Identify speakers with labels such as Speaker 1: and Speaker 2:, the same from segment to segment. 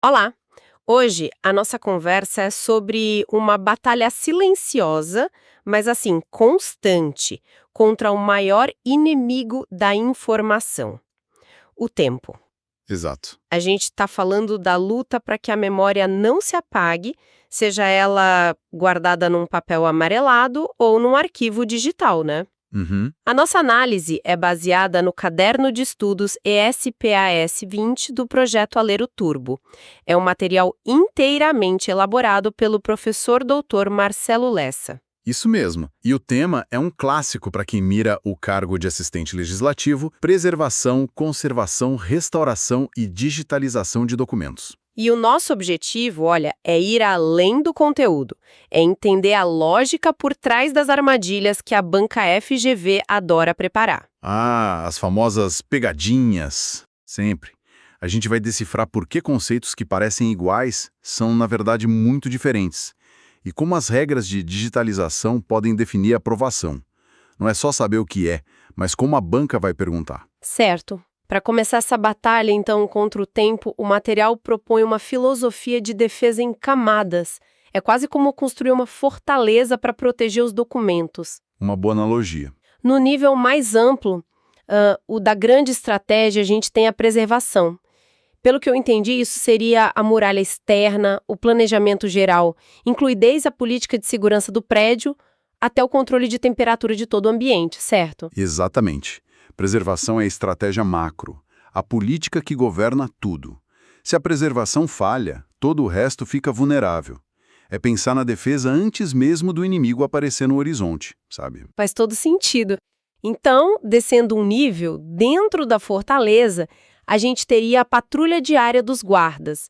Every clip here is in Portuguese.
Speaker 1: Olá! Hoje a nossa conversa é sobre uma batalha silenciosa, mas assim, constante, contra o maior inimigo da informação: o tempo.
Speaker 2: Exato.
Speaker 1: A gente está falando da luta para que a memória não se apague, seja ela guardada num papel amarelado ou num arquivo digital, né?
Speaker 2: Uhum.
Speaker 1: A nossa análise é baseada no Caderno de Estudos ESPAS 20 do projeto Alero Turbo. É um material inteiramente elaborado pelo professor doutor Marcelo Lessa.
Speaker 2: Isso mesmo. E o tema é um clássico para quem mira o cargo de assistente legislativo: preservação, conservação, restauração e digitalização de documentos.
Speaker 1: E o nosso objetivo, olha, é ir além do conteúdo, é entender a lógica por trás das armadilhas que a banca FGV adora preparar.
Speaker 2: Ah, as famosas pegadinhas. Sempre. A gente vai decifrar por que conceitos que parecem iguais são, na verdade, muito diferentes. E como as regras de digitalização podem definir a aprovação. Não é só saber o que é, mas como a banca vai perguntar.
Speaker 1: Certo. Para começar essa batalha, então, contra o tempo, o material propõe uma filosofia de defesa em camadas. É quase como construir uma fortaleza para proteger os documentos.
Speaker 2: Uma boa analogia.
Speaker 1: No nível mais amplo, o da grande estratégia, a gente tem a preservação. Pelo que eu entendi, isso seria a muralha externa, o planejamento geral, inclui desde a política de segurança do prédio até o controle de temperatura de todo o ambiente, certo?
Speaker 2: Exatamente. Preservação é a estratégia macro, a política que governa tudo. Se a preservação falha, todo o resto fica vulnerável. É pensar na defesa antes mesmo do inimigo aparecer no horizonte, sabe?
Speaker 1: Faz todo sentido. Então, descendo um nível, dentro da fortaleza, a gente teria a patrulha diária dos guardas.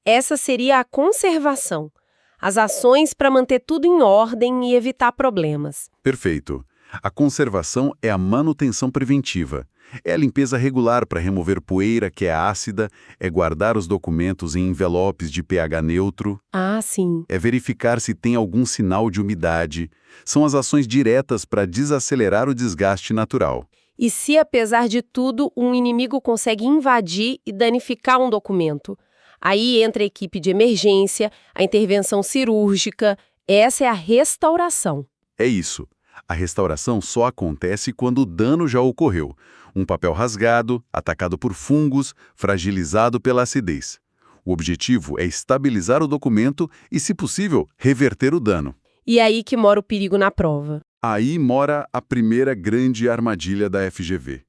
Speaker 1: Essa seria a conservação. As ações para manter tudo em ordem e evitar problemas.
Speaker 2: Perfeito. A conservação é a manutenção preventiva. É a limpeza regular para remover poeira que é ácida, é guardar os documentos em envelopes de pH neutro,
Speaker 1: Ah, sim.
Speaker 2: é verificar se tem algum sinal de umidade. São as ações diretas para desacelerar o desgaste natural.
Speaker 1: E se, apesar de tudo, um inimigo consegue invadir e danificar um documento? Aí entra a equipe de emergência, a intervenção cirúrgica. Essa é a restauração.
Speaker 2: É isso. A restauração só acontece quando o dano já ocorreu. Um papel rasgado, atacado por fungos, fragilizado pela acidez. O objetivo é estabilizar o documento e, se possível, reverter o dano.
Speaker 1: E é aí que mora o perigo na prova.
Speaker 2: Aí mora a primeira grande armadilha da FGV.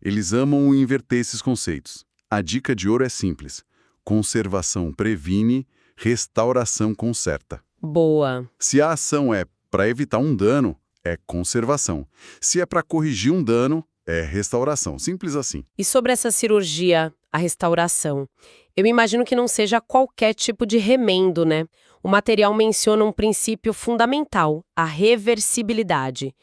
Speaker 2: Eles amam inverter esses conceitos. A dica de ouro é simples: conservação previne, restauração conserta.
Speaker 1: Boa.
Speaker 2: Se a ação é para evitar um dano, é conservação. Se é para corrigir um dano, é restauração. Simples assim.
Speaker 1: E sobre essa cirurgia, a restauração? Eu imagino que não seja qualquer tipo de remendo, né? O material menciona um princípio fundamental, a reversibilidade.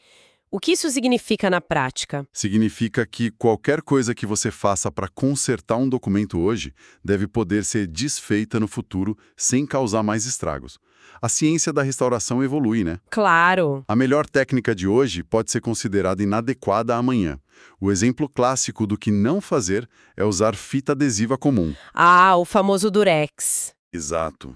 Speaker 1: O que isso significa na prática?
Speaker 2: Significa que qualquer coisa que você faça para consertar um documento hoje deve poder ser desfeita no futuro sem causar mais estragos. A ciência da restauração evolui, né?
Speaker 1: Claro.
Speaker 2: A melhor técnica de hoje pode ser considerada inadequada amanhã. O exemplo clássico do que não fazer é usar fita adesiva comum.
Speaker 1: Ah, o famoso Durex.
Speaker 2: Exato.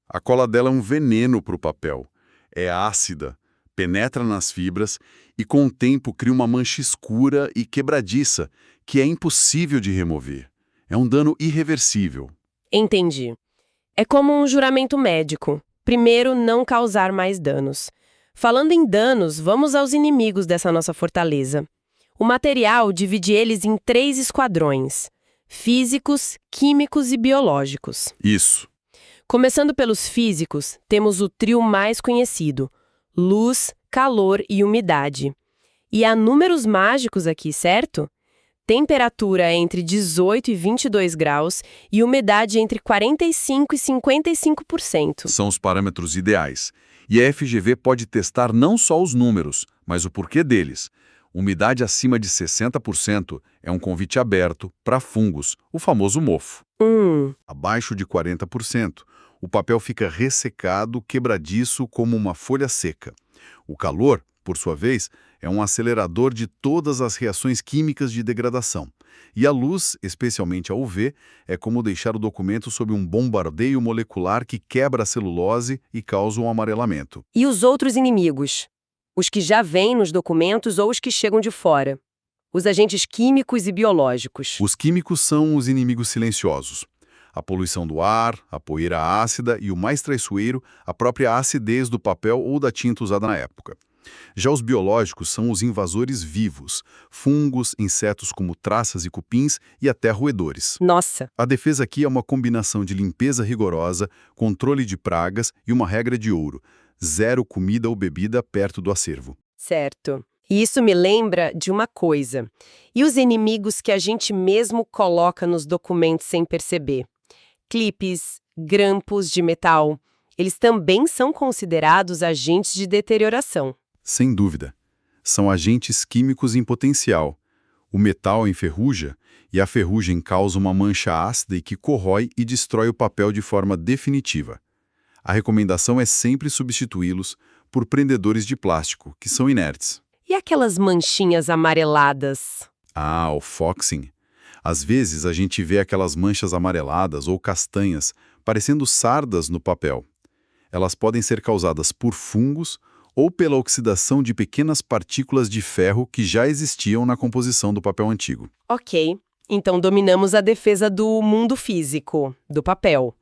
Speaker 2: A cola dela é um veneno para o papel. É ácida, penetra nas fibras e com o tempo cria uma mancha escura e quebradiça, que é impossível de remover. É um dano irreversível.
Speaker 1: Entendi. É como um juramento médico. Primeiro, não causar mais danos. Falando em danos, vamos aos inimigos dessa nossa fortaleza. O material divide eles em 3 esquadrões: físicos, químicos e biológicos.
Speaker 2: Isso.
Speaker 1: Começando pelos físicos, temos o trio mais conhecido: luz, calor e umidade. E há números mágicos aqui, certo? Temperatura entre 18 e 22 graus e umidade entre 45 e 55%.
Speaker 2: São os parâmetros ideais. E a FGV pode testar não só os números, mas o porquê deles. Umidade acima de 60% é um convite aberto para fungos, o famoso mofo. Abaixo de 40%, o papel fica ressecado, quebradiço como uma folha seca. O calor, por sua vez, é um acelerador de todas as reações químicas de degradação. E a luz, especialmente a UV, é como deixar o documento sob um bombardeio molecular que quebra a celulose e causa um amarelamento.
Speaker 1: E os outros inimigos? Os que já vêm nos documentos ou os que chegam de fora? Os agentes químicos e biológicos.
Speaker 2: Os químicos são os inimigos silenciosos. A poluição do ar, a poeira ácida e o mais traiçoeiro, a própria acidez do papel ou da tinta usada na época. Já os biológicos são os invasores vivos, fungos, insetos como traças e cupins e até roedores.
Speaker 1: Nossa!
Speaker 2: A defesa aqui é uma combinação de limpeza rigorosa, controle de pragas e uma regra de ouro: zero comida ou bebida perto do acervo.
Speaker 1: Certo. E isso me lembra de uma coisa. E os inimigos que a gente mesmo coloca nos documentos sem perceber? Clipes, grampos de metal. Eles também são considerados agentes de deterioração.
Speaker 2: Sem dúvida. São agentes químicos em potencial. O metal enferruja e a ferrugem causa uma mancha ácida e que corrói e destrói o papel de forma definitiva. A recomendação é sempre substituí-los por prendedores de plástico, que são inertes.
Speaker 1: E aquelas manchinhas amareladas?
Speaker 2: Ah, o foxing. Às vezes a gente vê aquelas manchas amareladas ou castanhas parecendo sardas no papel. Elas podem ser causadas por fungos ou pela oxidação de pequenas partículas de ferro que já existiam na composição do papel antigo.
Speaker 1: Ok, então dominamos a defesa do mundo físico, do papel.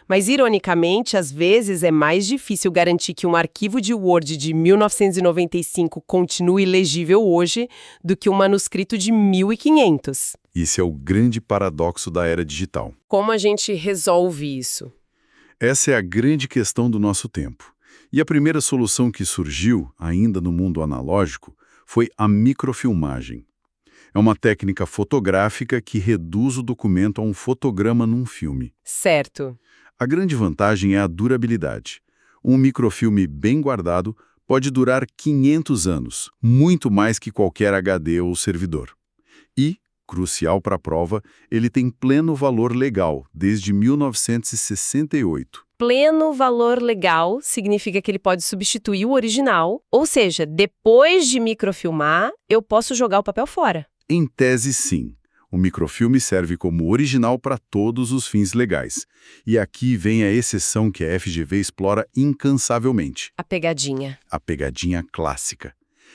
Speaker 1: Mas, ironicamente, às vezes é mais difícil garantir que um arquivo de Word de 1995 continue legível hoje do que um manuscrito de 1500.
Speaker 2: Esse é o grande paradoxo da era digital.
Speaker 1: Como a gente resolve isso?
Speaker 2: Essa é a grande questão do nosso tempo. E a primeira solução que surgiu, ainda no mundo analógico, foi a microfilmagem. É uma técnica fotográfica que reduz o documento a um fotograma num filme.
Speaker 1: Certo.
Speaker 2: A grande vantagem é a durabilidade. Um microfilme bem guardado pode durar 500 anos, muito mais que qualquer HD ou servidor. E, crucial para a prova, ele tem pleno valor legal, desde 1968.
Speaker 1: Pleno valor legal significa que ele pode substituir o original, ou seja, depois de microfilmar, eu posso jogar o papel fora.
Speaker 2: Em tese, sim. O microfilme serve como original para todos os fins legais. E aqui vem a exceção que a FGV explora incansavelmente.
Speaker 1: A pegadinha.
Speaker 2: A pegadinha clássica.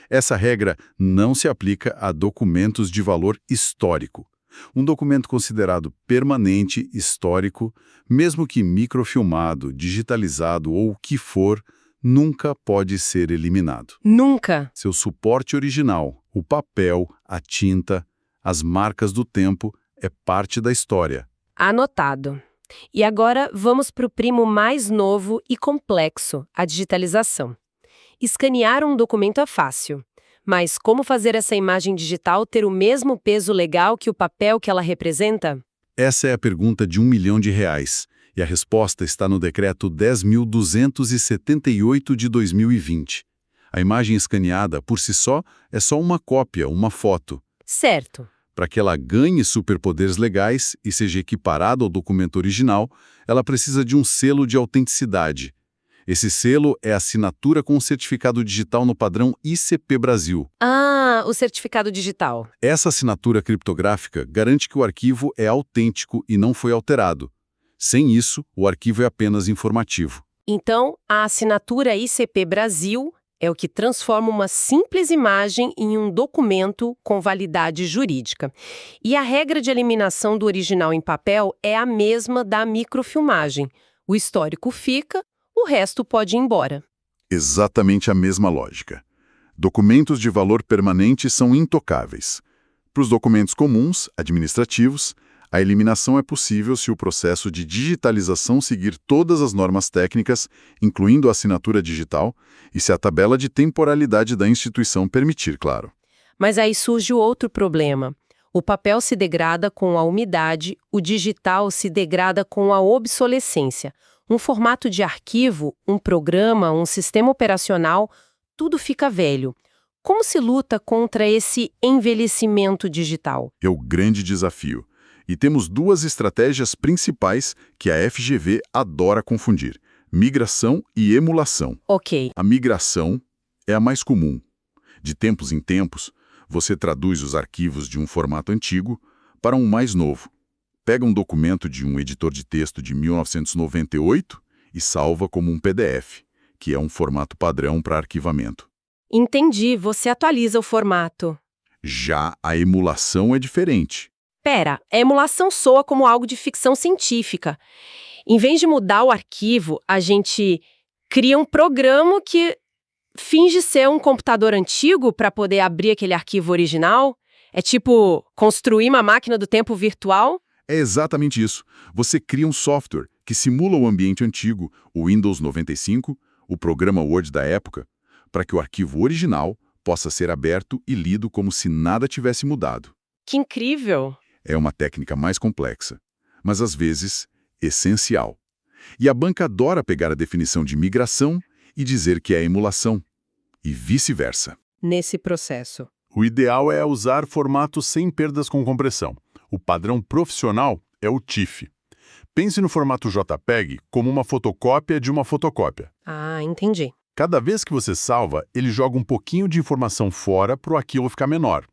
Speaker 2: Essa regra não se aplica a documentos de valor histórico. Um documento considerado permanente, histórico, mesmo que microfilmado, digitalizado ou o que for, nunca pode ser eliminado.
Speaker 1: Nunca.
Speaker 2: Seu suporte original, o papel, a tinta, as marcas do tempo, é parte da história.
Speaker 1: Anotado. E agora vamos para o primo mais novo e complexo, a digitalização. Escanear um documento é fácil, mas como fazer essa imagem digital ter o mesmo peso legal que o papel que ela representa?
Speaker 2: Essa é a pergunta de R$1 milhão, e a resposta está no Decreto 10.278 de 2020. A imagem escaneada, por si só, é só uma cópia, uma foto.
Speaker 1: Certo.
Speaker 2: Para que ela ganhe superpoderes legais e seja equiparada ao documento original, ela precisa de um selo de autenticidade. Esse selo é a assinatura com o certificado digital no padrão ICP Brasil.
Speaker 1: Ah, o certificado digital.
Speaker 2: Essa assinatura criptográfica garante que o arquivo é autêntico e não foi alterado. Sem isso, o arquivo é apenas informativo.
Speaker 1: Então, a assinatura ICP Brasil é o que transforma uma simples imagem em um documento com validade jurídica. E a regra de eliminação do original em papel é a mesma da microfilmagem. O histórico fica, o resto pode ir embora.
Speaker 2: Exatamente a mesma lógica. Documentos de valor permanente são intocáveis. Para os documentos comuns, administrativos, a eliminação é possível se o processo de digitalização seguir todas as normas técnicas, incluindo a assinatura digital, e se a tabela de temporalidade da instituição permitir, claro.
Speaker 1: Mas aí surge outro problema. O papel se degrada com a umidade, o digital se degrada com a obsolescência. Um formato de arquivo, um programa, um sistema operacional, tudo fica velho. Como se luta contra esse envelhecimento digital?
Speaker 2: É o grande desafio. E temos duas estratégias principais que a FGV adora confundir: migração e emulação.
Speaker 1: Ok.
Speaker 2: A migração é a mais comum. De tempos em tempos, você traduz os arquivos de um formato antigo, para um mais novo. Pega um documento de um editor de texto de 1998 e salva como um PDF, que é um formato padrão para arquivamento.
Speaker 1: Entendi, você atualiza o formato.
Speaker 2: Já a emulação é diferente.
Speaker 1: Pera, a emulação soa como algo de ficção científica. Em vez de mudar o arquivo, a gente cria um programa que finge ser um computador antigo para poder abrir aquele arquivo original? É tipo construir uma máquina do tempo virtual?
Speaker 2: É exatamente isso. Você cria um software que simula o ambiente antigo, o Windows 95, o programa Word da época, para que o arquivo original possa ser aberto e lido como se nada tivesse mudado.
Speaker 1: Que incrível!
Speaker 2: É uma técnica mais complexa, mas às vezes essencial. E a banca adora pegar a definição de migração e dizer que é emulação, e vice-versa.
Speaker 1: Nesse processo.
Speaker 3: O ideal é usar formatos sem perdas com compressão. O padrão profissional é o TIFF. Pense no formato JPEG como uma fotocópia de uma fotocópia.
Speaker 1: Ah, entendi.
Speaker 3: Cada vez que você salva, ele joga um pouquinho de informação fora para o arquivo ficar menor.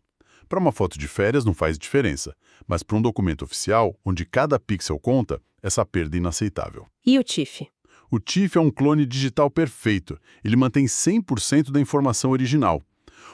Speaker 3: Para uma foto de férias não faz diferença, mas para um documento oficial, onde cada pixel conta, essa perda é inaceitável.
Speaker 1: E o TIFF?
Speaker 3: O TIFF é um clone digital perfeito. Ele mantém 100% da informação original.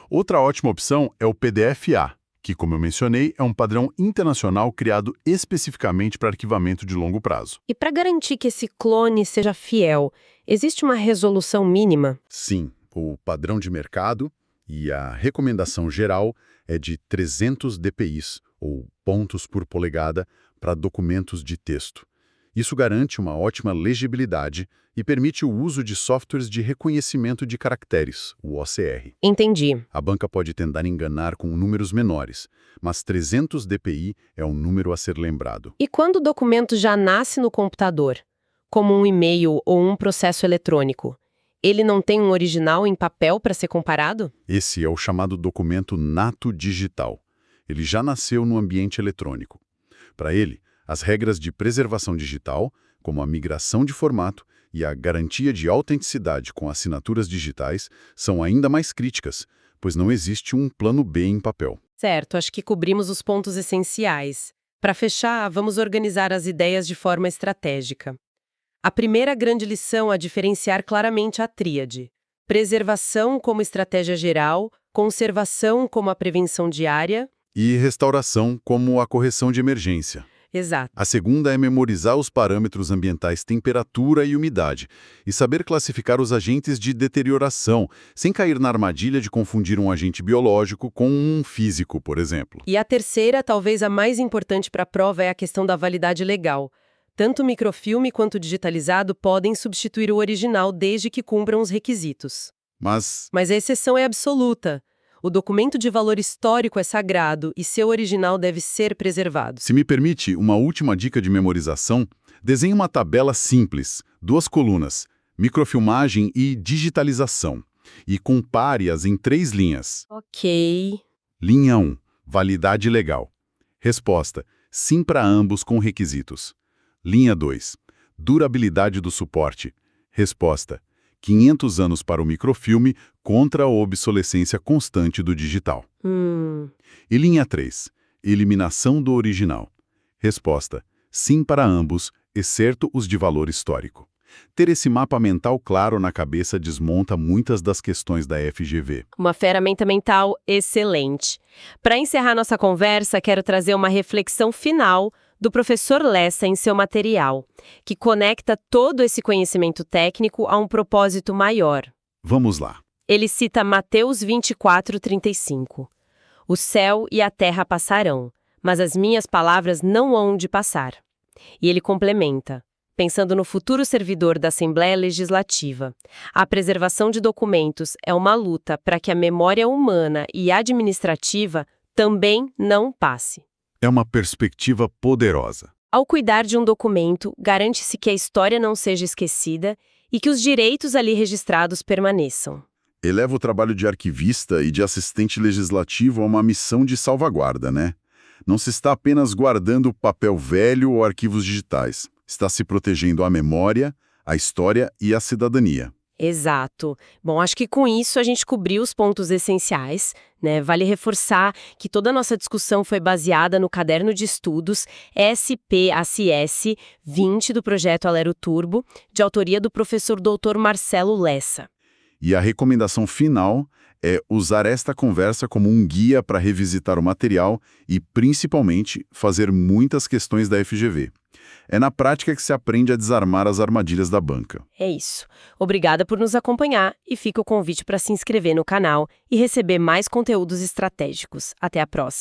Speaker 3: Outra ótima opção é o PDF-A, que, como eu mencionei, é um padrão internacional criado especificamente para arquivamento de longo prazo.
Speaker 1: E para garantir que esse clone seja fiel, existe uma resolução mínima?
Speaker 3: Sim, o padrão de mercado e a recomendação geral é de 300 dpi, ou pontos por polegada, para documentos de texto. Isso garante uma ótima legibilidade e permite o uso de softwares de reconhecimento de caracteres, o OCR.
Speaker 1: Entendi.
Speaker 3: A banca pode tentar enganar com números menores, mas 300 dpi é um número a ser lembrado.
Speaker 1: E quando o documento já nasce no computador, como um e-mail ou um processo eletrônico, ele não tem um original em papel para ser comparado?
Speaker 3: Esse é o chamado documento nato digital. Ele já nasceu no ambiente eletrônico. Para ele, as regras de preservação digital, como a migração de formato e a garantia de autenticidade com assinaturas digitais, são ainda mais críticas, pois não existe um plano B em papel.
Speaker 1: Certo, acho que cobrimos os pontos essenciais. Para fechar, vamos organizar as ideias de forma estratégica. A primeira grande lição é diferenciar claramente a tríade: preservação como estratégia geral, conservação como a prevenção diária.
Speaker 3: E restauração como a correção de emergência.
Speaker 1: Exato.
Speaker 3: A segunda é memorizar os parâmetros ambientais temperatura e umidade e saber classificar os agentes de deterioração, sem cair na armadilha de confundir um agente biológico com um físico, por exemplo.
Speaker 1: E a terceira, talvez a mais importante para a prova, é a questão da validade legal. Tanto o microfilme quanto o digitalizado podem substituir o original desde que cumpram os requisitos.
Speaker 3: Mas
Speaker 1: Mas a exceção é absoluta. O documento de valor histórico é sagrado e seu original deve ser preservado.
Speaker 3: se me permite uma última dica de memorização, desenhe uma tabela simples, 2 colunas, microfilmagem e digitalização, e compare-as em 3 linhas.
Speaker 1: Ok.
Speaker 3: Linha 1, validade legal. Resposta, sim para ambos com requisitos. Linha 2, durabilidade do suporte. Resposta, 500 anos para o microfilme contra a obsolescência constante do digital. E linha 3, eliminação do original. Resposta, sim para ambos, exceto os de valor histórico. Ter esse mapa mental claro na cabeça desmonta muitas das questões da FGV.
Speaker 1: Uma ferramenta mental excelente. Para encerrar nossa conversa, quero trazer uma reflexão final do professor Lessa em seu material, que conecta todo esse conhecimento técnico a um propósito maior.
Speaker 3: Vamos lá.
Speaker 1: Ele cita Mateus 24:35. O céu e a terra passarão, mas as minhas palavras não hão de passar. E ele complementa, pensando no futuro servidor da Assembleia Legislativa. A preservação de documentos é uma luta para que a memória humana e administrativa também não passe.
Speaker 3: É uma perspectiva poderosa.
Speaker 1: Ao cuidar de um documento, garante-se que a história não seja esquecida e que os direitos ali registrados permaneçam.
Speaker 2: Eleva o trabalho de arquivista e de assistente legislativo a uma missão de salvaguarda, né? Não se está apenas guardando papel velho ou arquivos digitais. Está se protegendo a memória, a história e a cidadania.
Speaker 1: Exato. Bom, acho que com isso a gente cobriu os pontos essenciais, né? Vale reforçar que toda a nossa discussão foi baseada no caderno de estudos SPACS 20 do projeto Alero Turbo, de autoria do professor Dr. Marcelo Lessa.
Speaker 3: E a recomendação final é usar esta conversa como um guia para revisitar o material e, principalmente, fazer muitas questões da FGV. É na prática que se aprende a desarmar as armadilhas da banca.
Speaker 1: É isso. Obrigada por nos acompanhar e fica o convite para se inscrever no canal e receber mais conteúdos estratégicos. Até a próxima.